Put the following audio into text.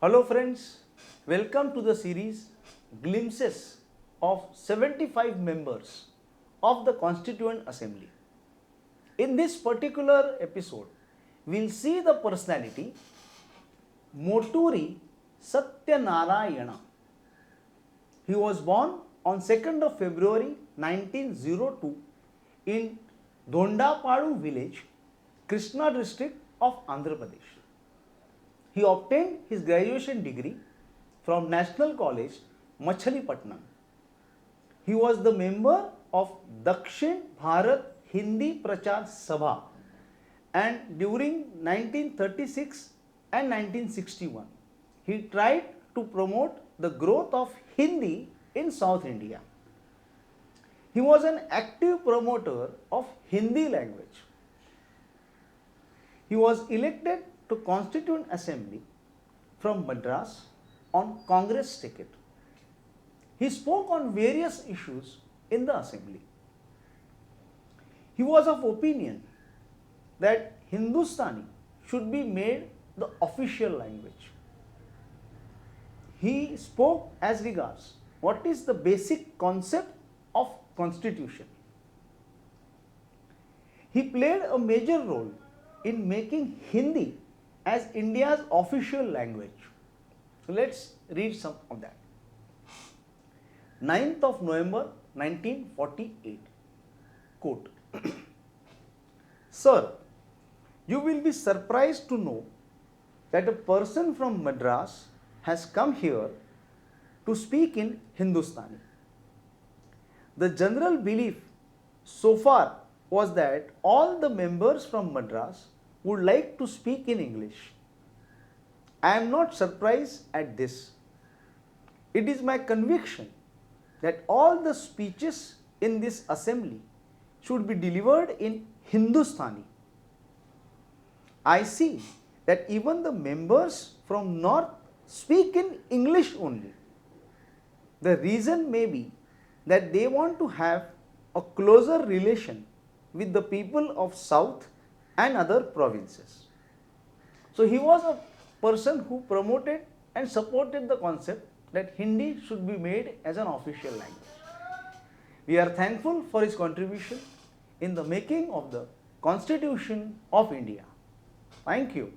Hello friends, welcome to the series Glimpses of 75 members of the Constituent Assembly. In this particular episode, we will see the personality Moturi Satyanarayana. He was born on 2nd of February 1902 in Dhondapadu village, Krishna district of Andhra Pradesh. He obtained his graduation degree from National College, Machhalipatnam. He was the member of Dakshin Bharat Hindi Prachar Sabha, and during 1936 and 1961, he tried to promote the growth of Hindi in South India. He was an active promoter of Hindi language. He was elected to Constituent Assembly from Madras on Congress ticket. He spoke on various issues in the Assembly. He was of opinion that Hindustani should be made the official language. He spoke as regards what is the basic concept of constitution. He played a major role in making Hindi as India's official language. So let's read some of that. 9th of November 1948. Quote, Sir, you will be surprised to know that a person from Madras has come here to speak in Hindustani. The general belief so far was that all the members from Madras would like to speak in English. I am not surprised at this. It is my conviction that all the speeches in this assembly should be delivered in Hindustani. I see that even the members from North speak in English only. The reason may be that they want to have a closer relation with the people of South and other provinces. So he was a person who promoted and supported the concept that Hindi should be made as an official language. We are thankful for his contribution in the making of the Constitution of India. Thank you.